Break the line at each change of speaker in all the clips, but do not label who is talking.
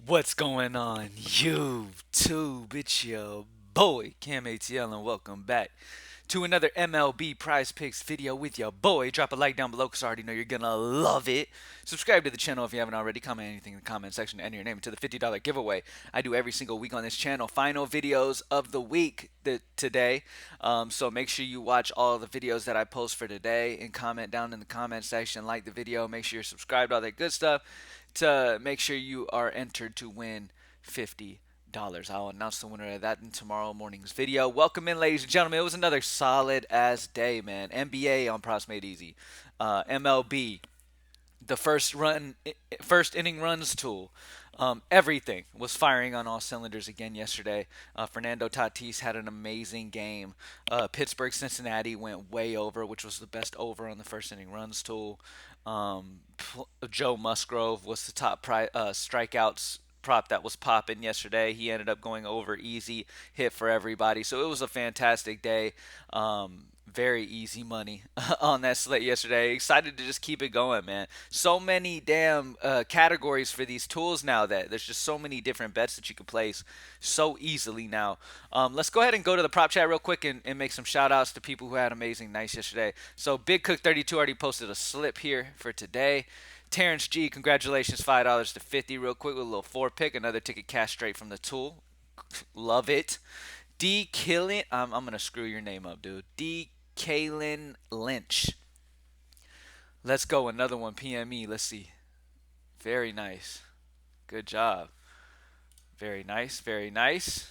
What's going on, YouTube? It's your boy, CamATL, and welcome back to another MLB Prize Picks video with your boy. Drop a like down below because I already know you're going to love it. Subscribe to the channel if you haven't already. Comment anything in the comment section to enter your name into the $50 giveaway I do every single week on this channel. Final videos of the week today. So make sure you watch all the videos that I post for today and comment down in the comment section. Like the video. Make sure you're subscribed, all that good stuff, to make sure you are entered to win $50. I'll announce the winner of that in tomorrow morning's video. Welcome in, ladies and gentlemen. It was another solid ass day, man. NBA on Props Made Easy. MLB, the first inning runs tool. Everything was firing on all cylinders again yesterday. Fernando Tatis had an amazing game. Pittsburgh Cincinnati went way over, which was the best over on the first inning runs tool. Joe Musgrove was the top strikeouts prop that was popping yesterday. He ended up going over easy, hit for everybody. So it was a fantastic day. Very easy money on that slate yesterday. Excited to just keep it going, man. So many damn categories for these tools now that there's just so many different bets that you can place so easily now. Let's go ahead and go to the prop chat real quick and make some shout outs to people who had amazing nights yesterday. So Big Cook 32 already posted a slip here for today. Terrence G, congratulations, $5 to 50 real quick with a little four pick. Another ticket cash straight from the tool. Love it. D Killing, I'm gonna screw your name up, dude. D Kalen Lynch. Let's go. Another one. PME. Let's see. Very nice. Good job. Very nice. Very nice.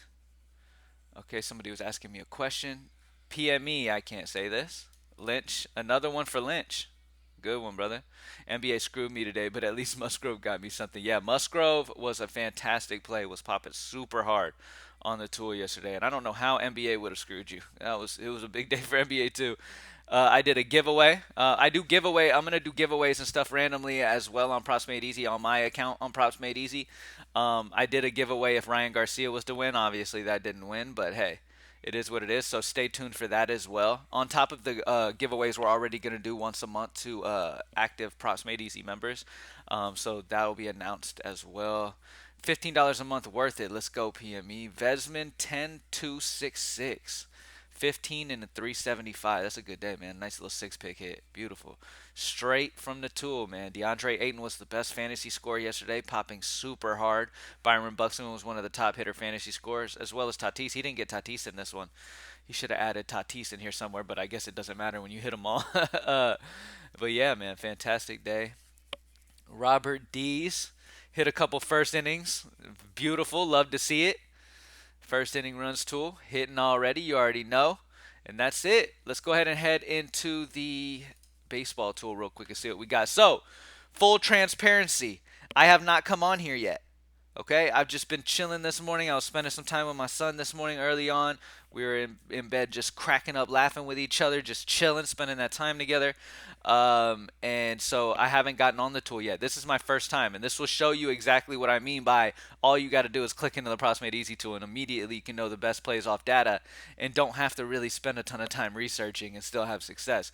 Okay, somebody was asking me a question. PME. I can't say this. Lynch. Another one for Lynch. Good one, brother. NBA screwed me today, but at least Musgrove got me something. Yeah, Musgrove was a fantastic play. Was popping super hard on the tool yesterday, and I don't know how NBA would have screwed you. It was a big day for NBA too. I did a giveaway. I do giveaway. I'm gonna do giveaways and stuff randomly as well on Props Made Easy on my account on Props Made Easy. I did a giveaway if Ryan Garcia was to win. Obviously that didn't win, but hey, it is what it is. So stay tuned for that as well. On top of the giveaways, we're already going to do once a month to active Props Made Easy members. So that will be announced as well. $15 a month worth it. Let's go, PME. Vesman 10266. 15 and a 375. That's a good day, man. Nice little six pick hit. Beautiful. Straight from the tool, man. DeAndre Ayton was the best fantasy scorer yesterday, popping super hard. Byron Buxton was one of the top hitter fantasy scorers, as well as Tatis. He didn't get Tatis in this one. He should have added Tatis in here somewhere, but I guess it doesn't matter when you hit them all. But yeah, man, fantastic day. Robert Dees hit a couple first innings. Beautiful. Love to see it. First inning runs tool hitting already. You already know. And that's it. Let's go ahead and head into the baseball tool real quick and see what we got. So, full transparency. I have not come on here yet. Okay, I've just been chilling this morning. I was spending some time with my son this morning early on. We were in bed just cracking up, laughing with each other, just chilling, spending that time together. And so I haven't gotten on the tool yet. This is my first time, and this will show you exactly what I mean by all you got to do is click into the Props Made Easy tool, and immediately you can know the best plays off data, and don't have to really spend a ton of time researching and still have success.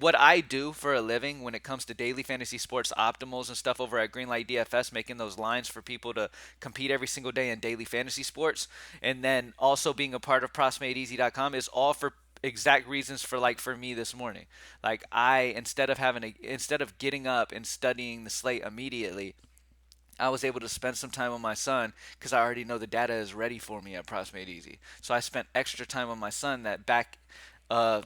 What I do for a living when it comes to daily fantasy sports optimals and stuff over at Greenlight DFS, making those lines for people to compete every single day in daily fantasy sports, and then also being a part of PropsMadeEasy.com is all for exact reasons for me this morning. Like instead of getting up and studying the slate immediately, I was able to spend some time with my son because I already know the data is ready for me at Props Made Easy. So I spent extra time with my son that back uh,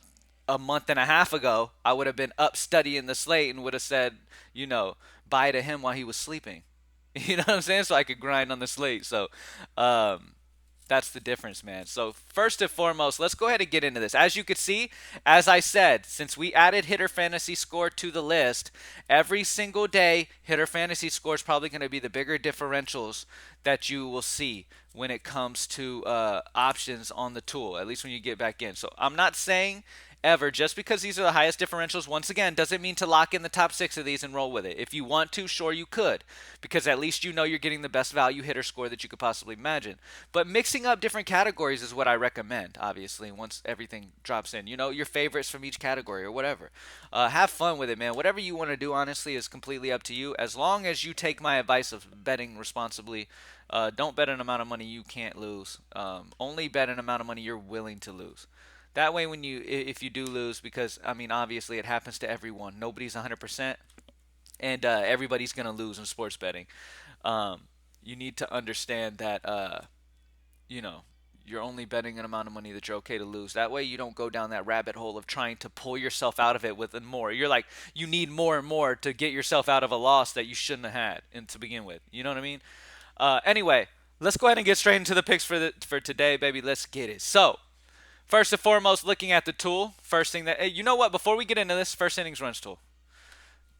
a month and a half ago, I would have been up studying the slate and would have said, bye to him while he was sleeping. You know what I'm saying? So I could grind on the slate. So um, that's the difference, man. So first and foremost, let's go ahead and get into this. As you can see, as I said, since we added hitter fantasy score to the list, every single day, hitter fantasy score is probably going to be the bigger differentials that you will see when it comes to options on the tool, at least when you get back in. So I'm not saying ever, just because these are the highest differentials, once again, doesn't mean to lock in the top 6 of these and roll with it. If you want to, sure you could, because at least you know you're getting the best value hitter score that you could possibly imagine. But mixing up different categories is what I recommend, obviously, once everything drops in. You know, your favorites from each category or whatever. Have fun with it, man. Whatever you want to do, honestly, is completely up to you. As long as you take my advice of betting responsibly, don't bet an amount of money you can't lose. Only bet an amount of money you're willing to lose. That way, if you do lose, because I mean, obviously, it happens to everyone. Nobody's 100%, and everybody's gonna lose in sports betting. Um, you need to understand that you know you're only betting an amount of money that you're okay to lose. That way, you don't go down that rabbit hole of trying to pull yourself out of it with more. You're like, you need more and more to get yourself out of a loss that you shouldn't have had and to begin with. You know what I mean? Anyway, let's go ahead and get straight into the picks for today, baby. Let's get it. So, first and foremost, looking at the tool. First thing that, hey, you know what? Before we get into this, first innings runs tool.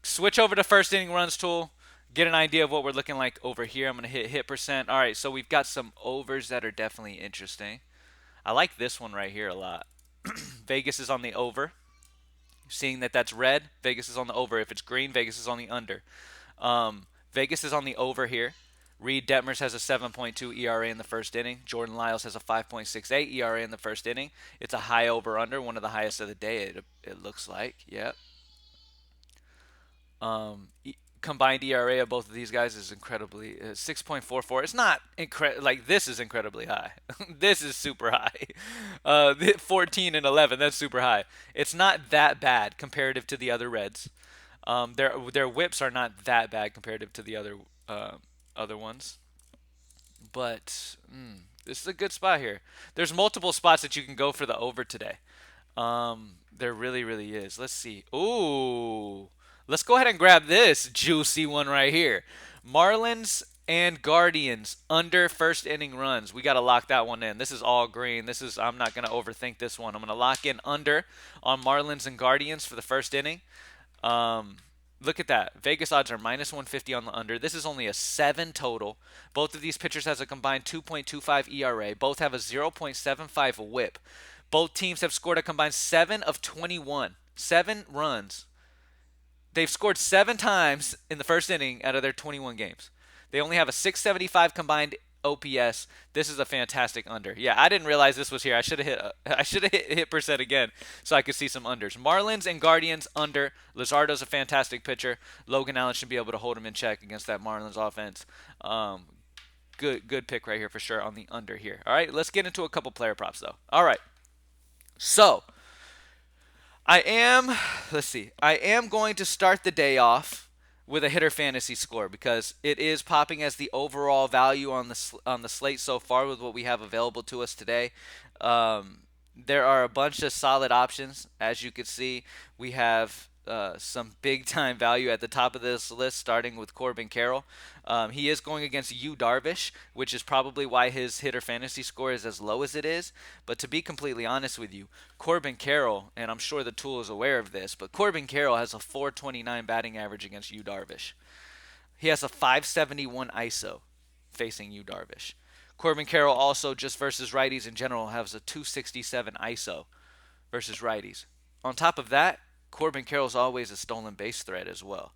Switch over to first inning runs tool. Get an idea of what we're looking like over here. I'm going to hit percent. All right, so we've got some overs that are definitely interesting. I like this one right here a lot. Vegas is on the over. Seeing that that's red, Vegas is on the over. If it's green, Vegas is on the under. Vegas is on the over here. Reed Detmers has a 7.2 ERA in the first inning. Jordan Lyles has a 5.68 ERA in the first inning. It's a high over-under, one of the highest of the day, it looks like. Yep. Combined ERA of both of these guys is incredibly 6.44. It's not like this is incredibly high. This is super high. 14 and 11. That's super high. It's not that bad comparative to the other Reds. Their whips are not that bad comparative to the other ones. But this is a good spot here. There's multiple spots that you can go for the over today. There really, really is. Let's see. Ooh. Let's go ahead and grab this juicy one right here. Marlins and Guardians under first inning runs. We got to lock that one in. This is all green. I'm not going to overthink this one. I'm going to lock in under on Marlins and Guardians for the first inning. Look at that. Vegas odds are minus 150 on the under. This is only a 7 total. Both of these pitchers has a combined 2.25 ERA. Both have a 0.75 whip. Both teams have scored a combined 7 of 21. 7 runs. They've scored 7 times in the first inning out of their 21 games. They only have a 675 combined OPS. This is a fantastic under. Yeah, I didn't realize this was here. I should have hit percent again so I could see some unders. Marlins and Guardians under. Luzardo's a fantastic pitcher. Logan Allen should be able to hold him in check against that Marlins offense. Good pick right here for sure on the under here. All right, let's get into a couple player props though. All right. So, let's see. I am going to start the day off with a hitter fantasy score because it is popping as the overall value on the slate so far with what we have available to us today. There are a bunch of solid options. As you can see, we have some big time value at the top of this list, starting with Corbin Carroll. He is going against Yu Darvish, which is probably why his hitter fantasy score is as low as it is. But to be completely honest with you, Corbin Carroll, and I'm sure the tool is aware of this, but Corbin Carroll has a 429 batting average against Yu Darvish. He has a 571 ISO facing Yu Darvish. Corbin Carroll also, just versus righties in general, has a 267 ISO versus righties. On top of that, Corbin Carroll's always a stolen base threat as well.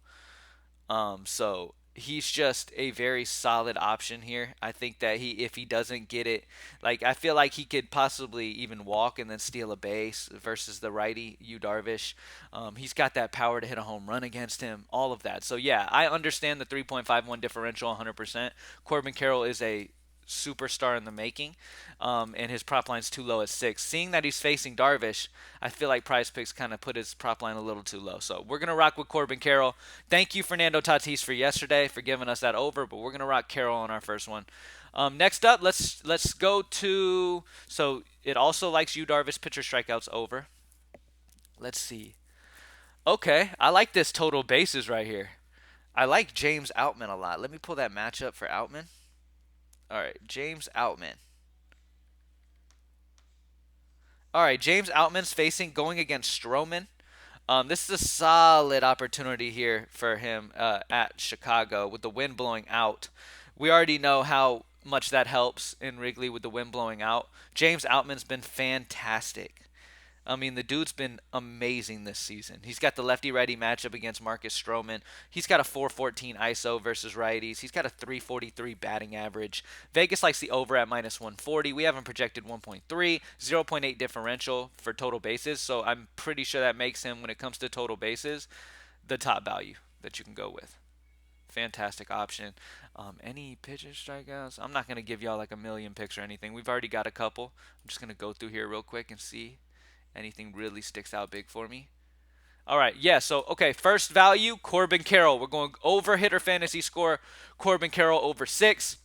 So he's just a very solid option here. I think that if he doesn't get it, like I feel like he could possibly even walk and then steal a base versus the righty Yu Darvish. He's got that power to hit a home run against him, all of that. So yeah, I understand the 3.51 differential 100%. Corbin Carroll is a superstar in the making, and his prop line's too low at 6. Seeing that he's facing Darvish, I feel like Prizepicks kind of put his prop line a little too low. So we're going to rock with Corbin Carroll. Thank you, Fernando Tatis, for yesterday for giving us that over, but we're going to rock Carroll on our first one. Next up, let's go to, so it also likes Yu Darvish pitcher strikeouts over. Let's see. Okay, I like this total bases right here. I like James Outman a lot. Let me pull that matchup for Outman. All right, James Outman. All right, James Outman's going against Stroman. This is a solid opportunity here for him at Chicago with the wind blowing out. We already know how much that helps in Wrigley with the wind blowing out. James Outman's been fantastic. I mean, the dude's been amazing this season. He's got the lefty-righty matchup against Marcus Stroman. He's got a 414 ISO versus righties. He's got a 343 batting average. Vegas likes the over at minus 140. We haven't projected 1.3, 0.8 differential for total bases. So I'm pretty sure that makes him, when it comes to total bases, the top value that you can go with. Fantastic option. Any pitches, strikeouts? I'm not going to give y'all like a million picks or anything. We've already got a couple. I'm just going to go through here real quick and see anything really sticks out big for me. All right, yeah, so, okay, first value, Corbin Carroll. We're going over hitter fantasy score, Corbin Carroll over 6.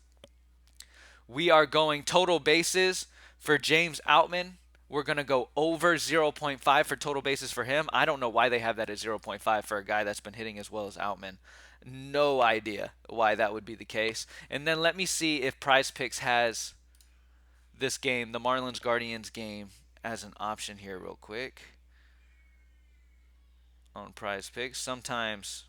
We are going total bases for James Outman. We're going to go over 0.5 for total bases for him. I don't know why they have that at 0.5 for a guy that's been hitting as well as Outman. No idea why that would be the case. And then let me see if Prize Picks has this game, the Marlins Guardians game, as an option here real quick on Prize Picks. Sometimes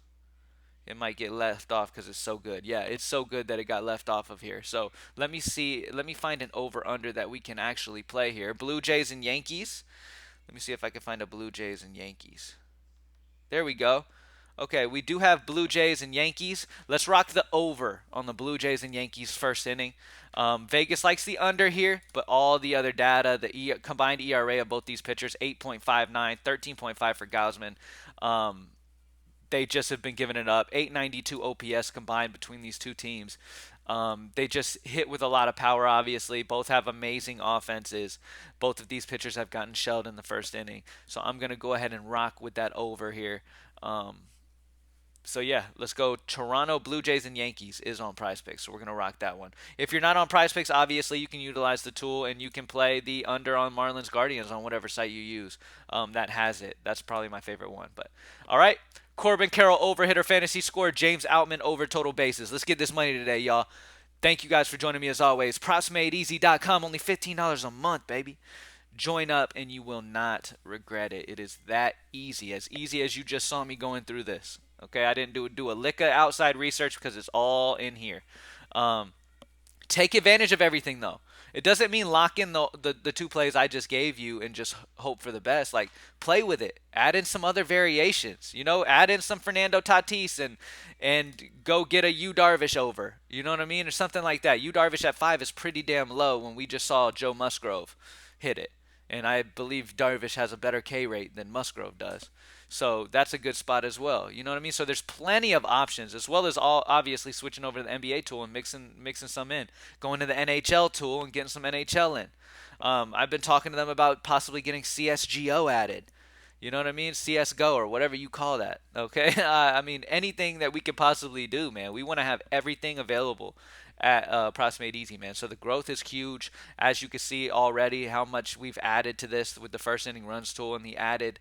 it might get left off because it's so good. Yeah, it's so good that it got left off of here. So let me see. Let me find an over-under that we can actually play here. Blue Jays and Yankees. Let me see if I can find a Blue Jays and Yankees. There we go. Okay, we do have Blue Jays and Yankees. Let's rock the over on the Blue Jays and Yankees first inning. Vegas likes the under here, but all the other data, the combined ERA of both these pitchers, 8.59, 13.5 for Gausman. They just have been giving it up. 892 OPS combined between these two teams. They just hit with a lot of power, obviously. Both have amazing offenses. Both of these pitchers have gotten shelled in the first inning. So I'm going to go ahead and rock with that over here. So yeah, let's go. Toronto Blue Jays and Yankees is on Prize Picks, so we're gonna rock that one. If you're not on Prize Picks, obviously you can utilize the tool and you can play the under on Marlins Guardians on whatever site you use that has it. That's probably my favorite one. But all right, Corbin Carroll over hitter fantasy score, James Outman over total bases. Let's get this money today, y'all. Thank you guys for joining me as always. PropsMadeEasy.com, only $15 a month, baby. Join up and you will not regret it. It is that easy as you just saw me going through this. Okay, I didn't do a lick of outside research because it's all in here. Um, Take advantage of everything though. It doesn't mean lock in the two plays I just gave you and just hope for the best. Like, play with it. Add in some other variations. You know, add in some Fernando Tatis and go get a Yu Darvish over. You know what I mean? Or something like that. Yu Darvish at 5 is pretty damn low when we just saw Joe Musgrove hit it. And I believe Darvish has a better K rate than Musgrove does. So that's a good spot as well. You know what I mean? So there's plenty of options, as well as all obviously switching over to the NBA tool and mixing some in, going to the NHL tool and getting some NHL in. I've been talking to them about possibly getting CSGO added. You know what I mean? CSGO or whatever you call that. Okay? I mean, anything that we could possibly do, man. We want to have everything available at Props Made Easy, man. So the growth is huge, as you can see already. How much we've added to this with the first inning runs tool and the added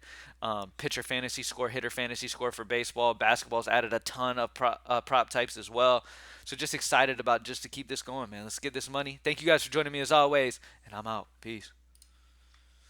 pitcher fantasy score, hitter fantasy score for baseball. Basketball's added a ton of prop types as well. So just excited about just to keep this going, man. Let's get this money. Thank you guys for joining me as always, and I'm out. Peace.